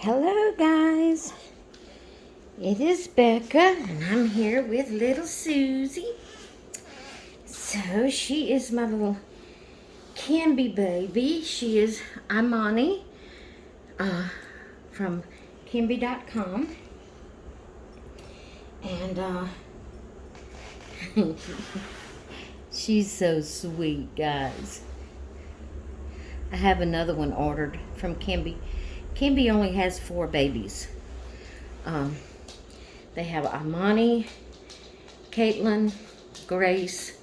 Hello guys, it is Becca and I'm here with little Suzie. So she is my little Canby baby. She is Imani from Kimby.com, and she's so sweet, guys. I have another one ordered from Kimby. Kimby only has 4 babies. They have Imani, Caitlin, Grace,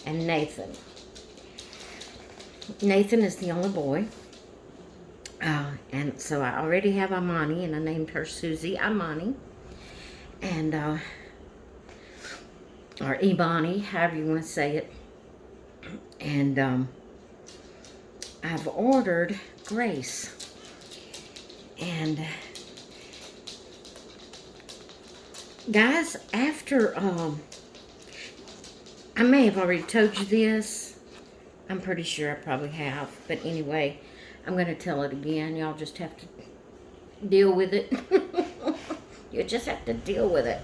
and Nathan. Nathan is the only boy. And so I already have Imani, and I named her Suzie Imani. And, or Imani, however you want to say it. And, I've ordered Grace. And, guys, after, I may have already told you this. I'm pretty sure I probably have. But anyway, I'm going to tell it again. Y'all just have to deal with it. You just have to deal with it.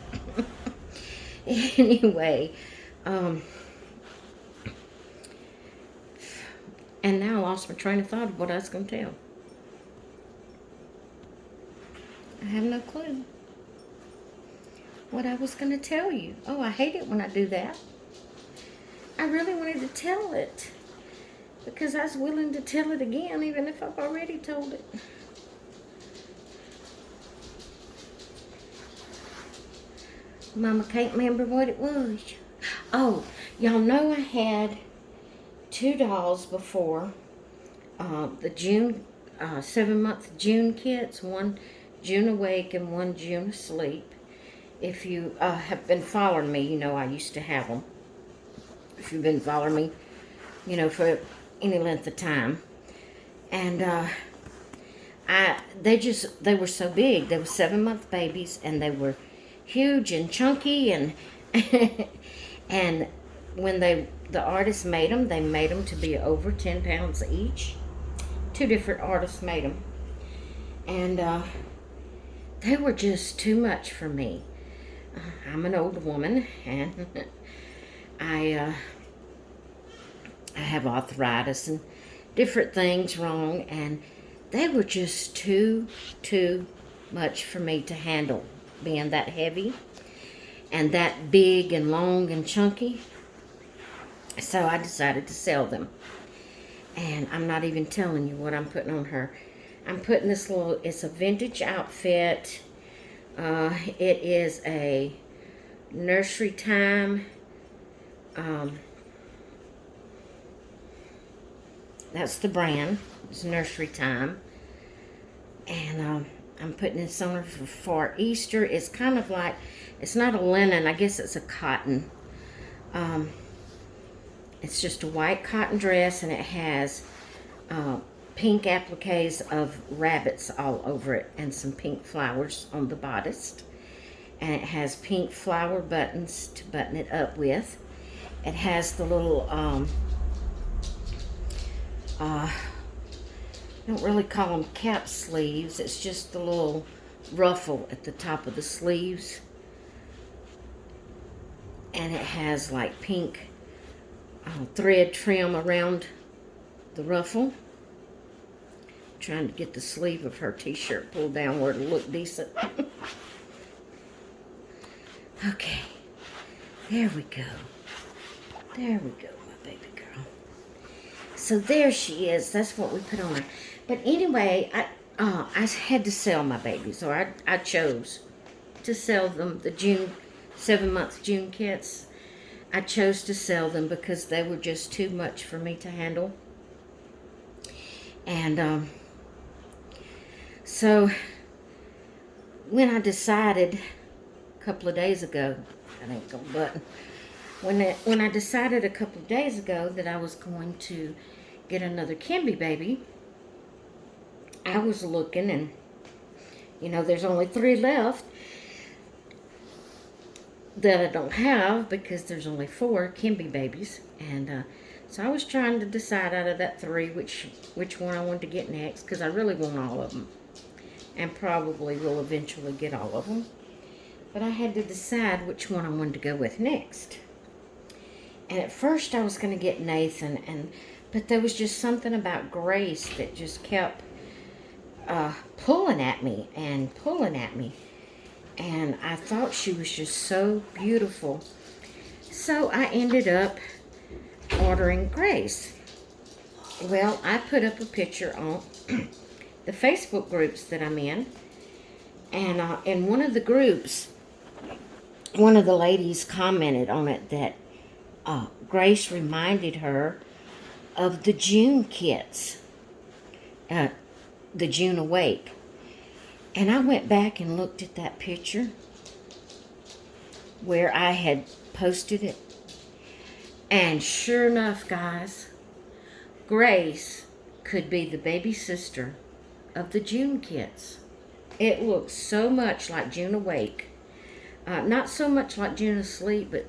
Anyway, and now I lost my train of thought of what I was going to tell. I have no clue what I was going to tell you. Oh, I hate it when I do that. I really wanted to tell it because I was willing to tell it again even if I've already told it. Mama can't remember what it was. Oh, y'all know I had 2 dolls before. The June, 7-month June kits, one June awake and one June asleep. If you have been following me, you know I used to have them. If you've been following me, you know, for any length of time. And they were so big. They were 7-month babies, and they were huge and chunky, and and when the artist made them, they made them to be over 10 pounds each. 2 different artists made them, and they were just too much for me. I'm an old woman, and I have arthritis and different things wrong, and they were just too much for me to handle, being that heavy and that big and long and chunky. So I decided to sell them. And I'm not even telling you what I'm putting on her. I'm putting this little, it's a vintage outfit. It is a nursery time. That's the brand. It's nursery time. And I'm putting this on her for Easter. It's kind of like, it's not a linen. I guess it's a cotton. It's just a white cotton dress, and it has pink appliques of rabbits all over it and some pink flowers on the bodice. And it has pink flower buttons to button it up with. It has the little, I don't really call them cap sleeves. It's just the little ruffle at the top of the sleeves. And it has like pink thread trim around the ruffle. I'm trying to get the sleeve of her t-shirt pulled down where it'll look decent. Okay, there we go. There we go, my baby girl. So there she is. That's what we put on her. But anyway, I had to sell my babies, or I chose to sell them, the 7-month June kits. I chose to sell them because they were just too much for me to handle. And so when I decided a couple of days ago, that ain't gonna button. When I decided a couple of days ago that I was going to get another Kimby baby, I was looking, and you know, there's only 3 left that I don't have because there's only 4 Kimby babies. And so I was trying to decide out of that 3 which one I wanted to get next, because I really want all of them. and probably will eventually get all of them. But I had to decide which one I wanted to go with next. And at first I was going to get Nathan, but there was just something about Grace that just kept pulling at me and pulling at me. And I thought she was just so beautiful. So I ended up ordering Grace. Well, I put up a picture on the Facebook groups that I'm in. And in one of the groups, one of the ladies commented on it that Grace reminded her of the June kits, the June Awake. And I went back and looked at that picture where I had posted it. And sure enough, guys, Grace could be the baby sister of the June kits. It looks so much like June Awake. Not so much like June Asleep, but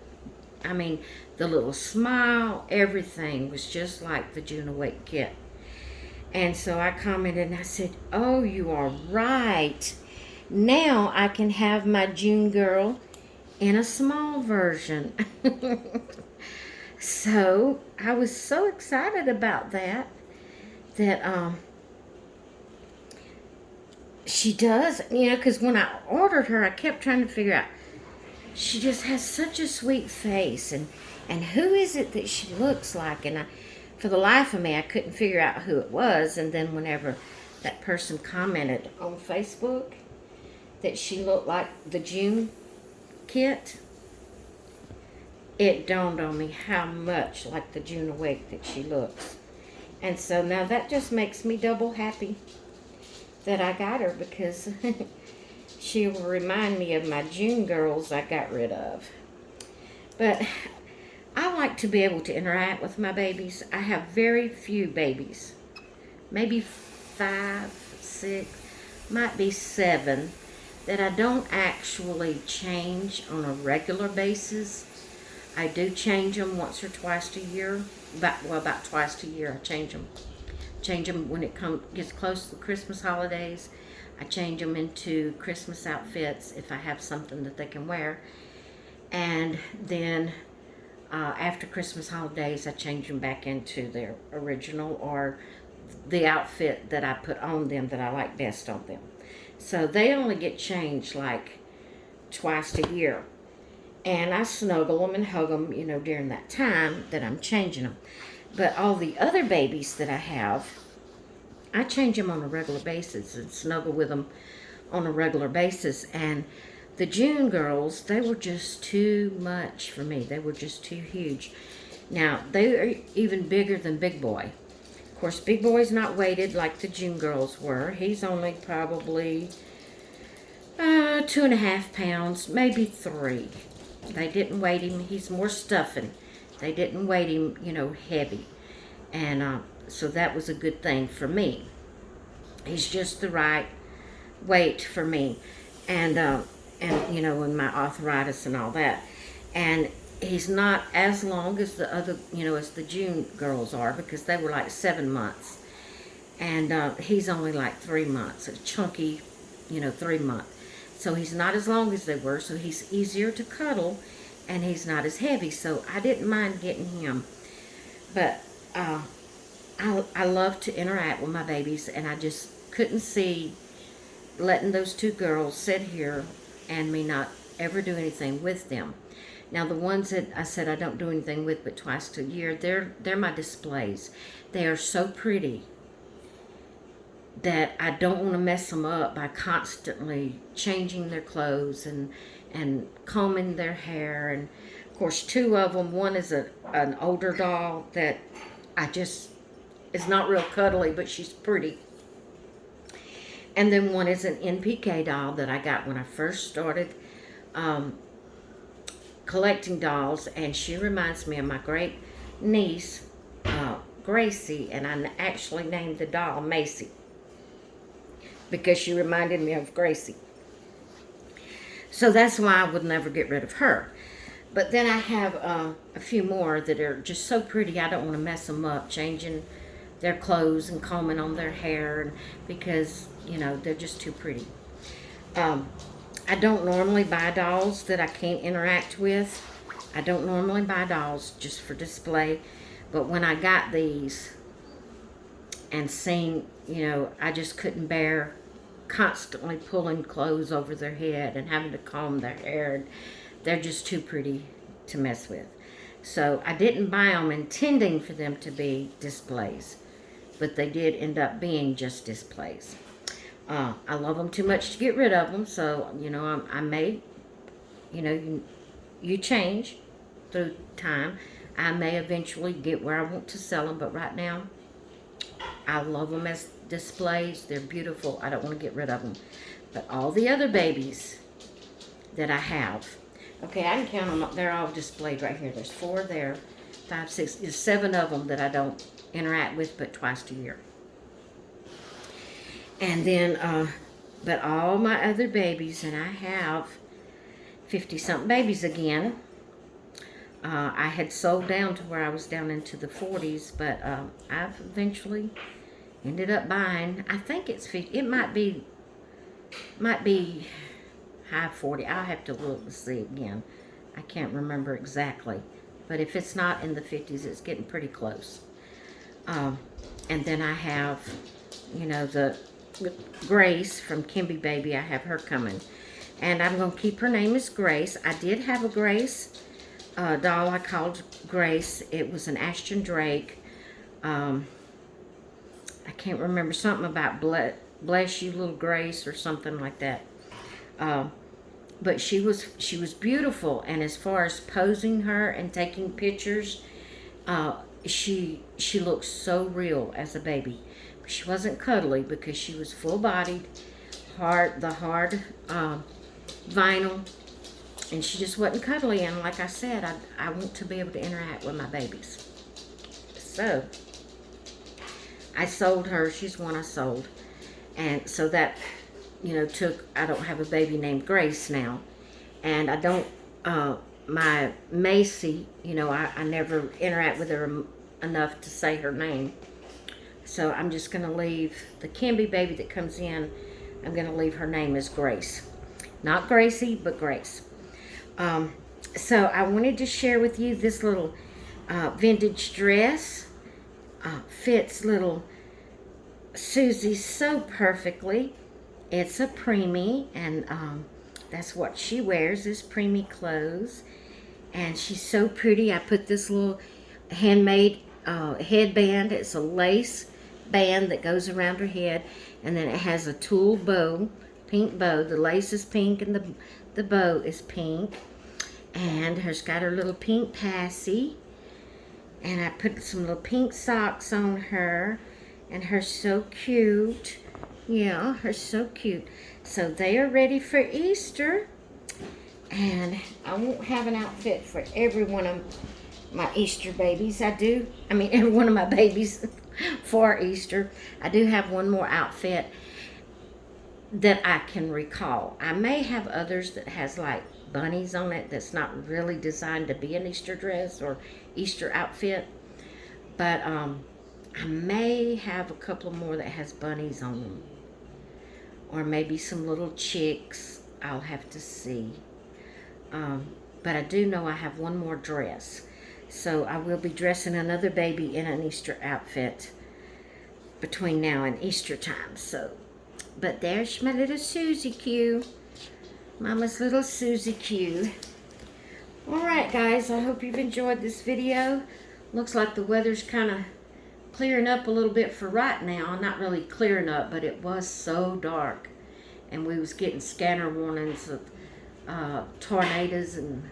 I mean, the little smile, everything was just like the June Awake kit. And so I commented and I said, oh, you are right. Now I can have my June girl in a small version. So I was so excited about that she does, because when I ordered her, I kept trying to figure out, she just has such a sweet face, and who is it that she looks like? And for the life of me, I couldn't figure out who it was. And then whenever that person commented on Facebook that she looked like the June kit, it dawned on me how much like the June Awake that she looks. And so now that just makes me double happy that I got her, because she will remind me of my June girls I got rid of. But I like to be able to interact with my babies. I have very few babies. Maybe 5, 6, might be 7 that I don't actually change on a regular basis. I do change them once or twice a year. About twice a year I change them. Change them when it gets close to the Christmas holidays. I change them into Christmas outfits if I have something that they can wear. And then after Christmas holidays, I change them back into their original or the outfit that I put on them that I like best on them. So they only get changed like twice a year. And I snuggle them and hug them, during that time that I'm changing them. But all the other babies that I have, I change them on a regular basis and snuggle with them on a regular basis. And the June girls, they were just too much for me. They were just too huge. Now, they are even bigger than Big Boy. Of course, Big Boy's not weighted like the June girls were. He's only probably 2.5 pounds, maybe 3. They didn't weight him. He's more stuffing. They didn't weight him, heavy. And so that was a good thing for me. He's just the right weight for me. And in my arthritis and all that. And he's not as long as the other, as the June girls are, because they were like 7 months. And he's only like 3 months, a chunky, 3 months. So he's not as long as they were, so he's easier to cuddle, and he's not as heavy. So I didn't mind getting him. But I love to interact with my babies, and I just couldn't see letting those 2 girls sit here and me not ever do anything with them. Now, the ones that I said I don't do anything with but twice a year, they're my displays. They are so pretty that I don't want to mess them up by constantly changing their clothes and combing their hair. And of course, 2 of them, one is an older doll that is not real cuddly, but she's pretty. And then one is an NPK doll that I got when I first started collecting dolls, and she reminds me of my great niece, Gracie, and I actually named the doll Macy because she reminded me of Gracie. So that's why I would never get rid of her. But then I have a few more that are just so pretty, I don't want to mess them up, changing their clothes and combing on their hair, and because, you know, they're just too pretty. I don't normally buy dolls that I can't interact with. I don't normally buy dolls just for display. But when I got these and seen, you know, I just couldn't bear constantly pulling clothes over their head and having to comb their hair. They're just too pretty to mess with. So I didn't buy them intending for them to be displays, but they did end up being just displays. I love them too much to get rid of them, so, you know, I may, you know, you change through time. I may eventually get where I want to sell them, but right now, I love them as displays. They're beautiful. I don't want to get rid of them. But all the other babies that I have, okay, I can count them. They're all displayed right here. There's 4 there, 5, 6. There's 7 of them that I don't interact with but twice a year. And then, but all my other babies, and I have 50-something babies again. I had sold down to where I was down into the 40s, but I've eventually ended up buying, I think it's 50, it might be high 40. I'll have to look and see again. I can't remember exactly. But if it's not in the 50s, it's getting pretty close. And then I have, you know, the Grace from Kimby Baby. I have her coming. And I'm going to keep her name as Grace. I did have a Grace doll I called Grace. It was an Ashton Drake. I can't remember, something about bless you little Grace or something like that. But she was beautiful, and as far as posing her and taking pictures, she looks so real as a baby. She wasn't cuddly because she was full-bodied, hard vinyl, and she just wasn't cuddly. And like I said, I want to be able to interact with my babies. So I sold her. She's one I sold, and so that, you know, I don't have a baby named Grace now, and I don't. My Macy, you know, I never interact with her enough to say her name. So I'm just going to leave the Kimby baby that comes in, I'm going to leave her name as Grace. Not Gracie, but Grace. So I wanted to share with you this little vintage dress. Fits little Suzie so perfectly. It's a preemie, and that's what she wears, is preemie clothes. And she's so pretty. I put this little handmade headband. It's a lace band that goes around her head, and then it has a tulle bow, pink bow. The lace is pink and the bow is pink, and got her little pink passy, and I put some little pink socks on her, and her so cute. Yeah, her so cute. So they are ready for Easter, and I won't have an outfit for every one of my Easter babies. Every one of my babies for Easter. I do have one more outfit that I can recall. I may have others that has like bunnies on it that's not really designed to be an Easter dress or Easter outfit, but I may have a couple more that has bunnies on them, or maybe some little chicks. I'll have to see. But I do know I have one more dress. So I will be dressing another baby in an Easter outfit between now and Easter time. So, but there's my little Suzie Q. Mama's little Suzie Q. Alright guys, I hope you've enjoyed this video. Looks like the weather's kind of clearing up a little bit for right now. Not really clearing up, but it was so dark. And we was getting scanner warnings of tornadoes and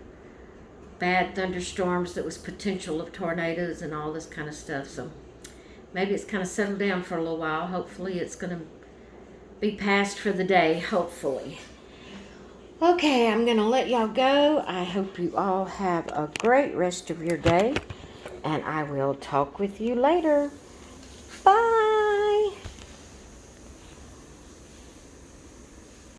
bad thunderstorms that was potential of tornadoes and all this kind of stuff. So maybe it's kind of settled down for a little while. Hopefully it's going to be past for the day, hopefully. Okay, I'm going to let y'all go. I hope you all have a great rest of your day, and I will talk with you later. Bye.